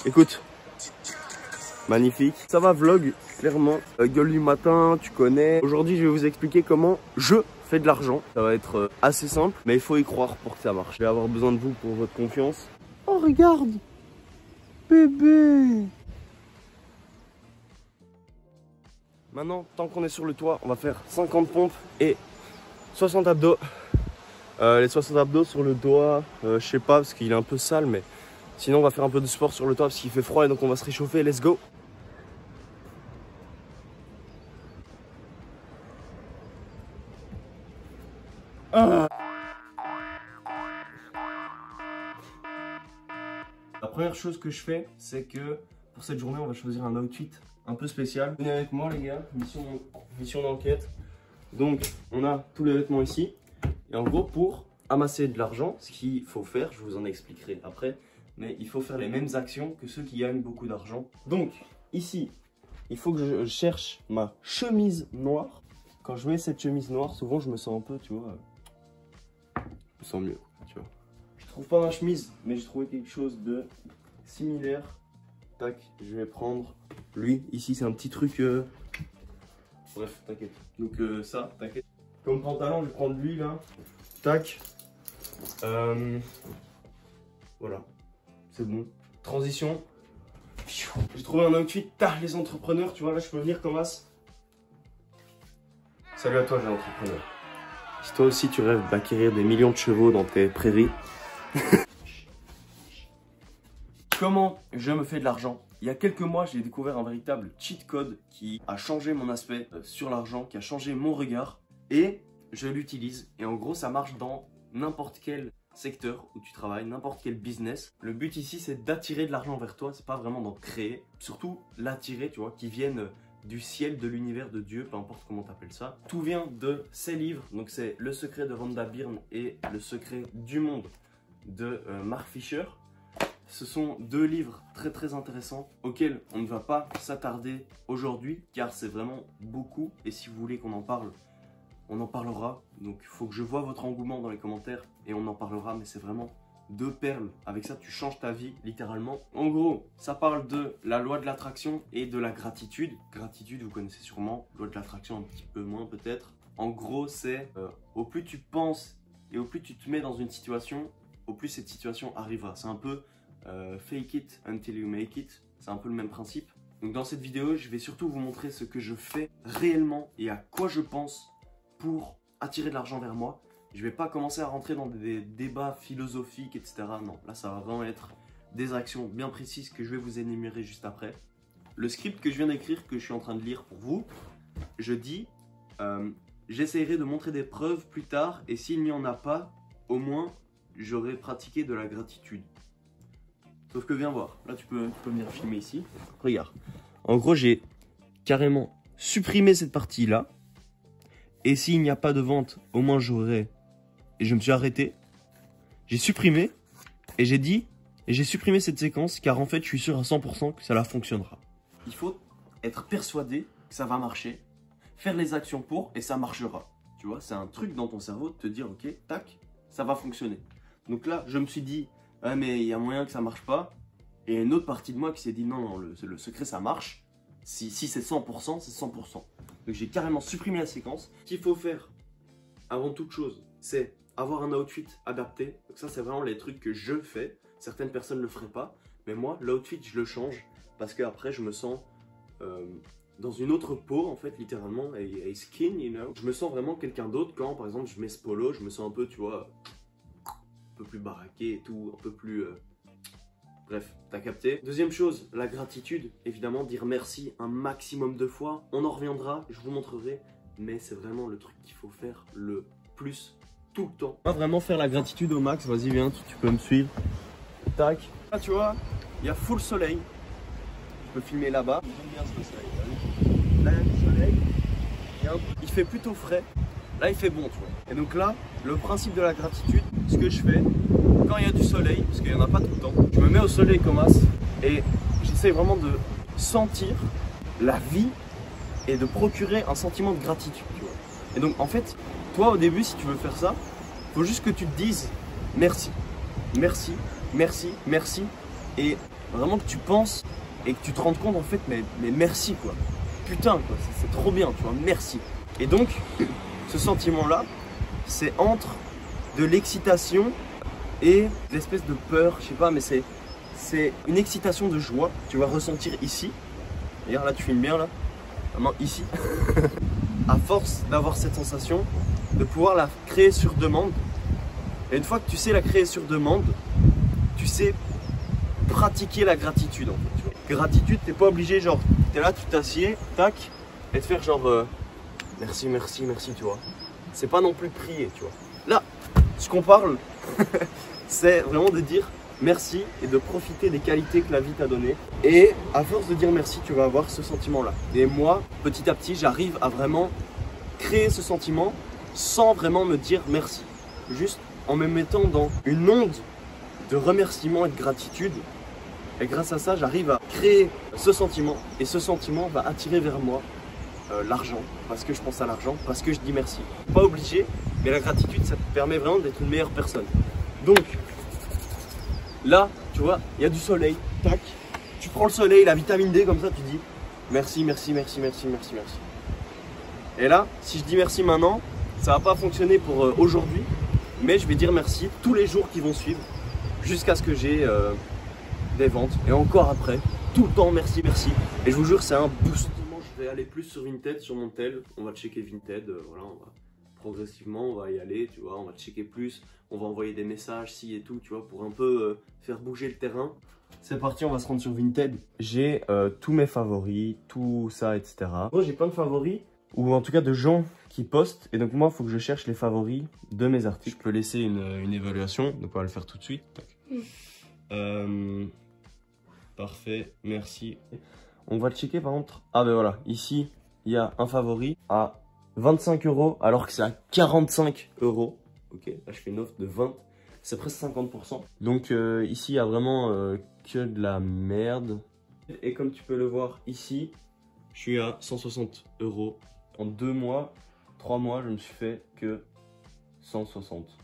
Écoute, magnifique. Ça va vlog, clairement. Gueule du matin, tu connais. Aujourd'hui, je vais vous expliquer comment je fais de l'argent. Ça va être assez simple, mais il faut y croire pour que ça marche. Je vais avoir besoin de vous pour votre confiance. Oh, regarde, bébé. Maintenant, tant qu'on est sur le toit, on va faire 50 pompes et 60 abdos. Les 60 abdos sur le doigt, je sais pas parce qu'il est un peu sale, mais sinon on va faire un peu de sport sur le toit parce qu'il fait froid et donc on va se réchauffer. Let's go! La première chose que je fais, c'est que pour cette journée, on va choisir un outfit un peu spécial. Venez avec moi les gars, mission d'enquête. Donc on a tous les vêtements ici. Et en gros, pour amasser de l'argent, ce qu'il faut faire, je vous en expliquerai après, mais il faut faire les mêmes actions que ceux qui gagnent beaucoup d'argent. Donc ici, il faut que je cherche ma chemise noire. Quand je mets cette chemise noire, souvent je me sens un peu, tu vois, je me sens mieux, tu vois. Je trouve pas ma chemise, mais j'ai trouvé quelque chose de similaire. Tac, je vais prendre lui. Ici, c'est un petit truc. Bref, t'inquiète. Donc ça, t'inquiète. Comme pantalon, je vais prendre lui là. Tac. Voilà, c'est bon. Transition. J'ai trouvé un outfit. Les entrepreneurs, tu vois, là, je peux venir comme as. Salut à toi, jeune entrepreneur. Si toi aussi tu rêves d'acquérir des millions de chevaux dans tes prairies. Comment je me fais de l'argent? Il y a quelques mois, j'ai découvert un véritable cheat code qui a changé mon aspect sur l'argent, qui a changé mon regard. Et je l'utilise. Et en gros, ça marche dans n'importe quel secteur où tu travailles, n'importe quel business. Le but ici, c'est d'attirer de l'argent vers toi. C'est pas vraiment d'en créer. Surtout l'attirer, tu vois, qui viennent du ciel, de l'univers, de Dieu, peu importe comment tu appelles ça. Tout vient de ces livres. Donc c'est Le secret de Rhonda Byrne et Le secret du monde de Mark Fisher. Ce sont deux livres très très intéressants auxquels on ne va pas s'attarder aujourd'hui car c'est vraiment beaucoup et si vous voulez qu'on en parle, on en parlera. Donc il faut que je vois votre engouement dans les commentaires et on en parlera, mais c'est vraiment deux perles. Avec ça tu changes ta vie littéralement. En gros, ça parle de la loi de l'attraction et de la gratitude. Gratitude, vous connaissez sûrement, loi de l'attraction un petit peu moins peut-être. En gros, c'est au plus tu penses et au plus tu te mets dans une situation, au plus cette situation arrivera. C'est un peu fake it until you make it, c'est un peu le même principe. Donc dans cette vidéo, je vais surtout vous montrer ce que je fais réellement et à quoi je pense pour attirer de l'argent vers moi. Je vais pas commencer à rentrer dans des débats philosophiques, etc. Non, là ça va vraiment être des actions bien précises que je vais vous énumérer juste après. Le script que je viens d'écrire, que je suis en train de lire pour vous, je dis j'essaierai de montrer des preuves plus tard et s'il n'y en a pas, au moins j'aurai pratiqué de la gratitude. Sauf que viens voir, là tu peux venir filmer ici. Regarde, en gros j'ai carrément supprimé cette partie là. Et s'il n'y a pas de vente, au moins j'aurai. Et je me suis arrêté. J'ai supprimé. Et j'ai dit, et j'ai supprimé cette séquence car en fait je suis sûr à 100% que ça fonctionnera. Il faut être persuadé que ça va marcher. Faire les actions pour et ça marchera. Tu vois, c'est un truc dans ton cerveau de te dire ok, tac, ça va fonctionner. Donc là je me suis dit, ah, mais il y a moyen que ça marche pas. Et une autre partie de moi qui s'est dit non, le secret ça marche. Si c'est 100%, c'est 100%. Donc j'ai carrément supprimé la séquence. Ce qu'il faut faire avant toute chose, c'est avoir un outfit adapté. Donc ça c'est vraiment les trucs que je fais. Certaines personnes ne le feraient pas. Mais moi, l'outfit je le change. Parce qu'après je me sens dans une autre peau en fait, littéralement. Et skin, you know. Je me sens vraiment quelqu'un d'autre quand par exemple je mets ce polo. Je me sens un peu, tu vois, un peu plus baraqué et tout, un peu plus... Bref, t'as capté. Deuxième chose, la gratitude. Évidemment, dire merci un maximum de fois. On en reviendra, je vous montrerai. Mais c'est vraiment le truc qu'il faut faire le plus tout le temps. On va vraiment faire la gratitude au max. Vas-y, viens, tu peux me suivre. Tac. Là, tu vois, il y a full soleil. Je peux filmer là-bas. J'aime bien ce soleil. Là, il y a du soleil. Il fait plutôt frais. Là, il fait bon, tu vois. Et donc là, le principe de la gratitude, ce que je fais, quand il y a du soleil, parce qu'il n'y en a pas tout le temps, je me mets au soleil comme as et j'essaie vraiment de sentir la vie et de procurer un sentiment de gratitude, tu vois. Et donc, en fait, toi, au début, si tu veux faire ça, il faut juste que tu te dises merci, merci, merci, merci. Et Vraiment que tu penses et que tu te rends compte en fait, mais merci quoi. Putain quoi, c'est trop bien, tu vois, merci. Et donc, ce sentiment-là, c'est entre de l'excitation et l'espèce de peur, je sais pas, mais c'est une excitation de joie. Tu vas ressentir ici. D'ailleurs là tu filmes bien là, vraiment ici. À force d'avoir cette sensation, de pouvoir la créer sur demande. Et une fois que tu sais la créer sur demande, tu sais pratiquer la gratitude en fait. Tu vois. Gratitude, t'es pas obligé, genre, t'es là, tu t'assieds, tac, et te faire genre merci, merci, merci, tu vois. C'est pas non plus prier, tu vois. Là, ce qu'on parle, c'est vraiment de dire merci et de profiter des qualités que la vie t'a données. Et à force de dire merci, tu vas avoir ce sentiment-là. Et moi, petit à petit, j'arrive à vraiment créer ce sentiment sans vraiment me dire merci. Juste en me mettant dans une onde de remerciement et de gratitude. Et grâce à ça, j'arrive à créer ce sentiment. Et ce sentiment va attirer vers moi l'argent. Parce que je pense à l'argent, parce que je dis merci. Pas obligé, mais la gratitude, ça te permet vraiment d'être une meilleure personne. Donc, là, tu vois, il y a du soleil. Tac, tu prends le soleil, la vitamine D, comme ça, tu dis merci, merci, merci, merci, merci, merci. Et là, si je dis merci maintenant, ça va pas fonctionner pour aujourd'hui. Mais je vais dire merci tous les jours qui vont suivre. Jusqu'à ce que j'ai des ventes. Et encore après, tout le temps merci, merci. Et je vous jure, c'est un boost. Je vais aller plus sur Vinted, sur mon tel. On va checker Vinted. Voilà, on va progressivement, on va y aller, tu vois. On va checker plus. On va envoyer des messages, si et tout, tu vois, pour un peu faire bouger le terrain. C'est parti, on va se rendre sur Vinted. J'ai tous mes favoris, tout ça, etc. Moi, j'ai plein de favoris, ou en tout cas de gens qui postent. Et donc moi, il faut que je cherche les favoris de mes articles. Je peux laisser une évaluation, donc on va le faire tout de suite. Parfait, merci. On va le checker par contre. Ah ben voilà, ici, il y a un favori à 25 € alors que c'est à 45 €. Ok, là je fais une offre de 20, c'est presque 50%. Donc ici, il y a vraiment que de la merde. Et comme tu peux le voir ici, je suis à 160 €. En 2 mois, 3 mois, je me suis fait que 160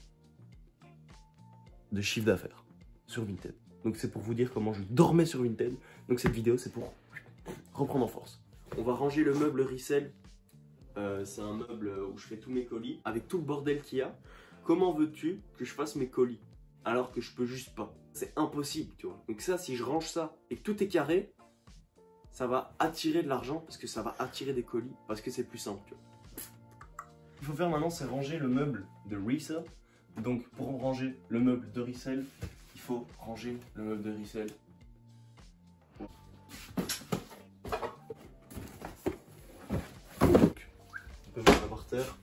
de chiffre d'affaires sur Vinted. Donc c'est pour vous dire comment je dormais sur Vinted. Donc cette vidéo, c'est pour reprendre en force. On va ranger le meuble resell. C'est un meuble où je fais tous mes colis. Avec tout le bordel qu'il y a, comment veux-tu que je fasse mes colis alors que je peux juste pas? C'est impossible, tu vois. Donc ça, si je range ça et que tout est carré, ça va attirer de l'argent parce que ça va attirer des colis parce que c'est plus simple, tu vois. Ce qu'il faut faire maintenant, c'est ranger le meuble de resell. Donc pour ranger le meuble de resell, il faut ranger le meuble de resell. Donc, on peut mettre ça par terre.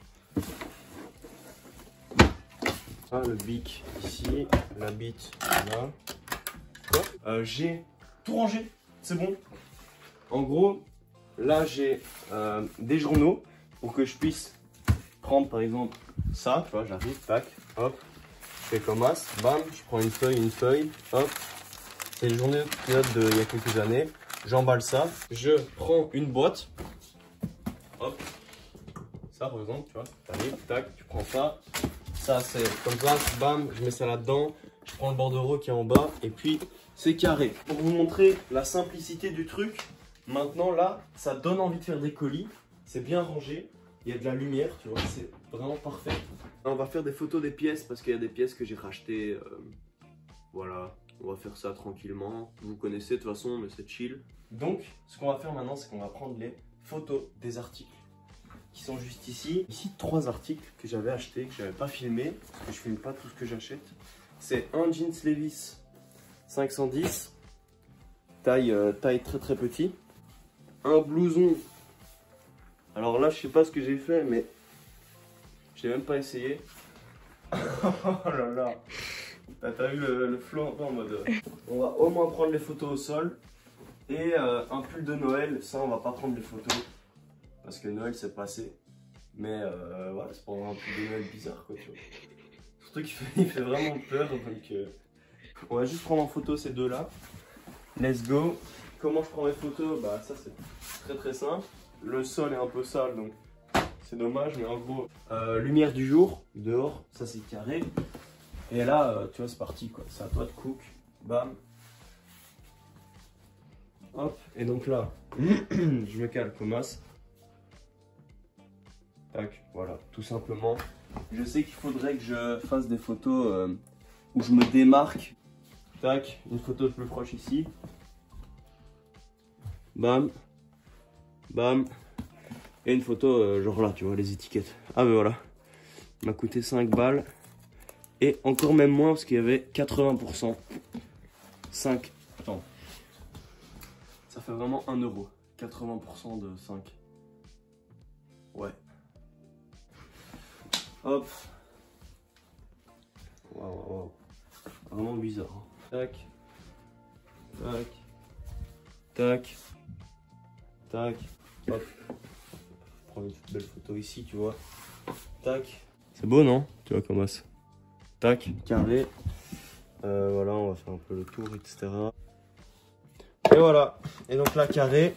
Ah, le bic ici, la bite là. J'ai tout rangé, c'est bon. En gros, là j'ai des journaux pour que je puisse prendre par exemple ça, tu vois, j'arrive, tac, hop, je fais comme as, bam, je prends une feuille, hop, c'est les journées qui datent d'il y a quelques années, j'emballe ça, je prends une boîte, hop, ça par exemple, tu vois, t'arrives, tac, tu prends ça, ça c'est comme ça, bam, je mets ça là-dedans, je prends le bordereau qui est en bas, et puis c'est carré. Pour vous montrer la simplicité du truc, maintenant là, ça donne envie de faire des colis, c'est bien rangé. Il y a de la lumière, tu vois, c'est vraiment parfait. On va faire des photos des pièces parce qu'il y a des pièces que j'ai rachetées. Voilà, on va faire ça tranquillement. Vous connaissez de toute façon, mais c'est chill. Donc, ce qu'on va faire maintenant, c'est qu'on va prendre les photos des articles qui sont juste ici. Ici, 3 articles que j'avais achetés, que j'avais pas filmé, parce que je filme pas tout ce que j'achète. C'est un jeans Levi's 510, taille très très petit. Un blouson. Alors là, je sais pas ce que j'ai fait, mais j'ai même pas essayé. Oh là là. T'as eu le flow un peu en mode. On va au moins prendre les photos au sol. Et un pull de Noël. Ça, on va pas prendre les photos. Parce que Noël, c'est passé. Mais voilà, c'est pour un pull de Noël bizarre, quoi, tu vois. Surtout qu'il fait vraiment peur. Donc, on va juste prendre en photo ces deux-là. Let's go. Comment je prends mes photos? Bah, ça, c'est très très simple. Le sol est un peu sale, donc c'est dommage, mais en gros, lumière du jour, dehors, ça c'est carré. Et là, tu vois, c'est parti, quoi. C'est à toi de cook. Bam. Hop, et donc là, je me cale comme as. Tac, voilà, tout simplement. Je sais qu'il faudrait que je fasse des photos où je me démarque. Tac, une photo de plus proche ici. Bam, bam. Et une photo genre là, tu vois, les étiquettes. Ah ben voilà, il m'a coûté 5 balles. Et encore même moins parce qu'il y avait 80%. 5. Attends. Ça fait vraiment 1 euro. 80% de 5. Ouais. Hop. Waouh, waouh. Vraiment bizarre. Hein. Tac. Tac. Tac. Tac. Hop. Prendre une belle photo ici, tu vois. Tac. C'est beau, non? Tu vois comment c'est. Tac. Carré. Voilà, on va faire un peu le tour, etc. Et voilà. Et donc là, carré.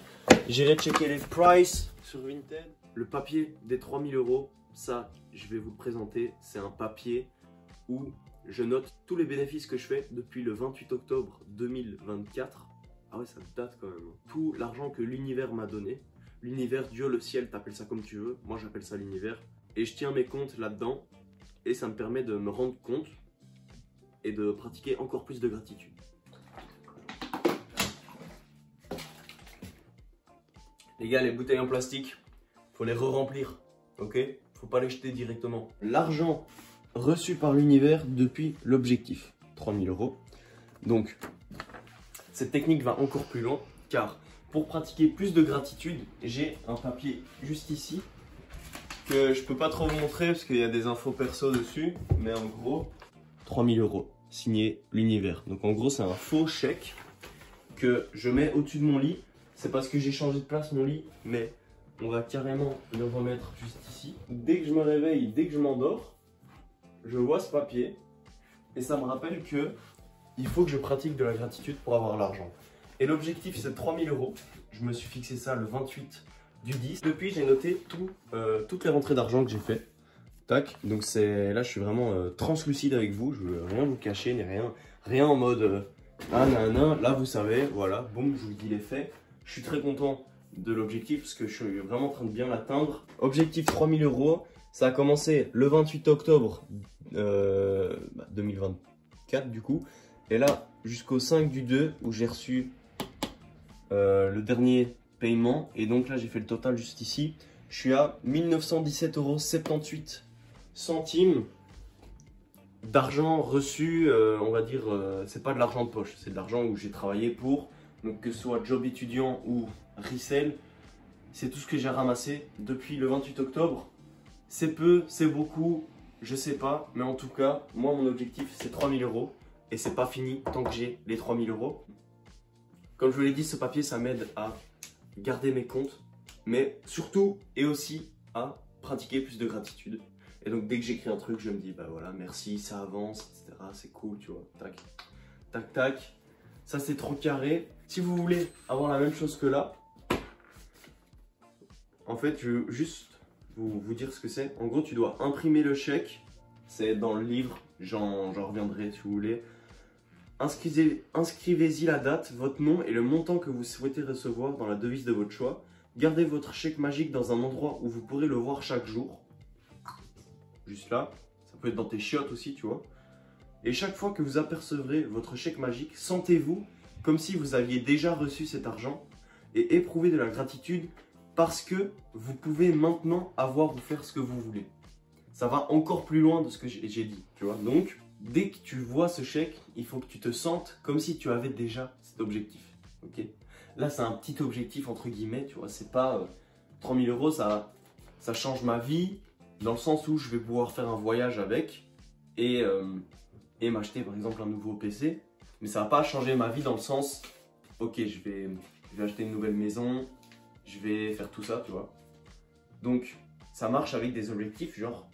J'irai checker les prices sur Vinted. Le papier des 3000 euros, ça, je vais vous le présenter. C'est un papier où je note tous les bénéfices que je fais depuis le 28 octobre 2024. Ah ouais, ça date quand même. Tout l'argent que l'univers m'a donné. L'univers, Dieu, le ciel, t'appelles ça comme tu veux. Moi, j'appelle ça l'univers. Et je tiens mes comptes là-dedans. Et ça me permet de me rendre compte et de pratiquer encore plus de gratitude. Les gars, les bouteilles en plastique, faut les re-remplir, ok? Faut pas les jeter directement. L'argent reçu par l'univers depuis l'objectif, 3000 euros. Donc, cette technique va encore plus loin, car pour pratiquer plus de gratitude, j'ai un papier juste ici, que je peux pas trop vous montrer parce qu'il y a des infos perso dessus, mais en gros, 3000 euros, signé l'univers. Donc en gros, c'est un faux chèque que je mets au-dessus de mon lit. C'est parce que j'ai changé de place mon lit, mais on va carrément le remettre juste ici. Dès que je me réveille, dès que je m'endors, je vois ce papier et ça me rappelle que il faut que je pratique de la gratitude pour avoir l'argent. Et l'objectif, c'est 3000 euros. Je me suis fixé ça le 28 du 10. Depuis, j'ai noté toutes les rentrées d'argent que j'ai fait. Tac, donc là, je suis vraiment translucide avec vous. Je veux rien vous cacher, ni rien en mode ah nan. Là, vous savez, voilà, boum, je vous dis les faits. Je suis très content de l'objectif parce que je suis vraiment en train de bien l'atteindre. Objectif 3000 euros. Ça a commencé le 28 octobre 2024 du coup. Et là, jusqu'au 5 du 2 où j'ai reçu le dernier paiement. Et donc là, j'ai fait le total juste ici. Je suis à 1917,78 € d'argent reçu. On va dire, c'est pas de l'argent de poche. C'est de l'argent où j'ai travaillé pour. Donc que ce soit job étudiant ou resell. C'est tout ce que j'ai ramassé depuis le 28 octobre. C'est peu, c'est beaucoup, je sais pas. Mais en tout cas, moi, mon objectif, c'est 3000 euros. Et c'est pas fini tant que j'ai les 3000 euros. Comme je vous l'ai dit, ce papier, ça m'aide à garder mes comptes. Mais surtout et aussi à pratiquer plus de gratitude. Et donc, dès que j'écris un truc, je me dis, bah voilà, merci, ça avance, etc. C'est cool, tu vois. Tac, tac, tac. Ça, c'est trop carré. Si vous voulez avoir la même chose que là, en fait, je veux juste vous dire ce que c'est. En gros, tu dois imprimer le chèque. C'est dans le livre. J'en reviendrai si vous voulez. Inscrivez-y la date, votre nom et le montant que vous souhaitez recevoir dans la devise de votre choix. Gardez votre chèque magique dans un endroit où vous pourrez le voir chaque jour. Juste là. Ça peut être dans tes chiottes aussi, tu vois. Et chaque fois que vous apercevrez votre chèque magique, sentez-vous comme si vous aviez déjà reçu cet argent et éprouvez de la gratitude parce que vous pouvez maintenant avoir ou faire ce que vous voulez. Ça va encore plus loin de ce que j'ai dit, tu vois. Donc, dès que tu vois ce chèque, il faut que tu te sentes comme si tu avais déjà cet objectif, ok? Là, c'est un petit objectif entre guillemets, tu vois. C'est pas 3000 euros, ça change ma vie dans le sens où je vais pouvoir faire un voyage avec et m'acheter par exemple un nouveau PC. Mais ça va pas changer ma vie dans le sens, ok, je vais acheter une nouvelle maison, je vais faire tout ça, tu vois. Donc, ça marche avec des objectifs genre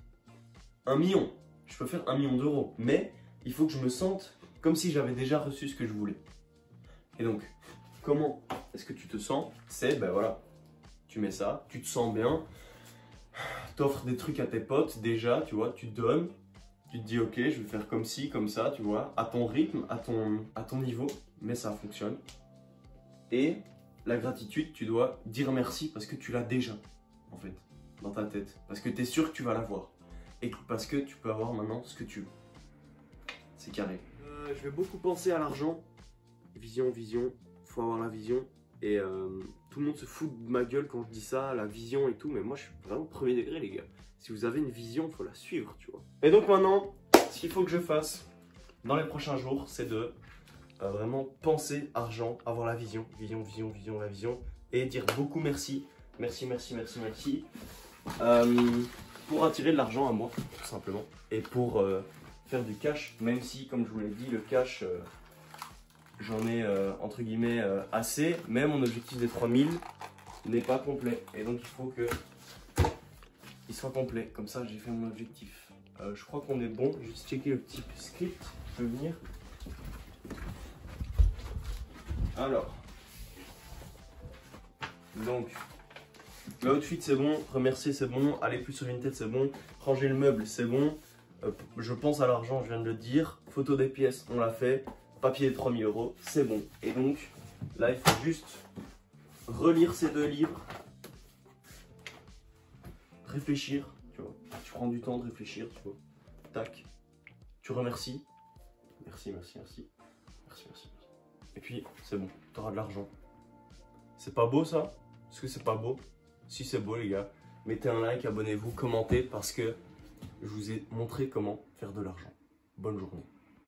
1 million. Je peux faire 1 million d'euros, mais il faut que je me sente comme si j'avais déjà reçu ce que je voulais. Et donc, comment est-ce que tu te sens? C'est, ben voilà, tu mets ça, tu te sens bien, t'offres des trucs à tes potes déjà, tu vois, tu donnes. Tu te dis ok, je vais faire comme ci, comme ça, tu vois, à ton rythme, à ton niveau, mais ça fonctionne. Et la gratitude, tu dois dire merci parce que tu l'as déjà, en fait, dans ta tête. Parce que tu es sûr que tu vas l'avoir. Et parce que tu peux avoir maintenant ce que tu veux. C'est carré. Je vais beaucoup penser à l'argent. Vision, faut avoir la vision. Et tout le monde se fout de ma gueule quand je dis ça, la vision et tout. Mais moi, je suis vraiment premier degré, les gars. Si vous avez une vision, il faut la suivre, tu vois. Et donc maintenant, ce qu'il faut que je fasse dans les prochains jours, c'est de vraiment penser argent, avoir la vision, la vision. Et dire beaucoup merci, merci, pour attirer de l'argent à moi, tout simplement. Et pour faire du cash, même si, comme je vous l'ai dit, le cash... j'en ai entre guillemets assez, mais mon objectif des 3000 n'est pas complet. Et donc il faut que il soit complet. Comme ça j'ai fait mon objectif. Je crois qu'on est bon. Juste checker le petit script qui peut venir. Alors. Donc. Le outfit c'est bon, remercier c'est bon, aller plus sur Vinted c'est bon, ranger le meuble c'est bon. Je pense à l'argent, je viens de le dire. Photo des pièces, on l'a fait. Papier de 3000 €, c'est bon. Et donc, là, il faut juste relire ces 2 livres, réfléchir, tu vois. Tu prends du temps de réfléchir, tu vois. Tac. Tu remercies. Merci. Et puis, c'est bon, tu auras de l'argent. C'est pas beau, ça? Est-ce que c'est pas beau? Si c'est beau, les gars, mettez un like, abonnez-vous, commentez, parce que je vous ai montré comment faire de l'argent. Bonne journée.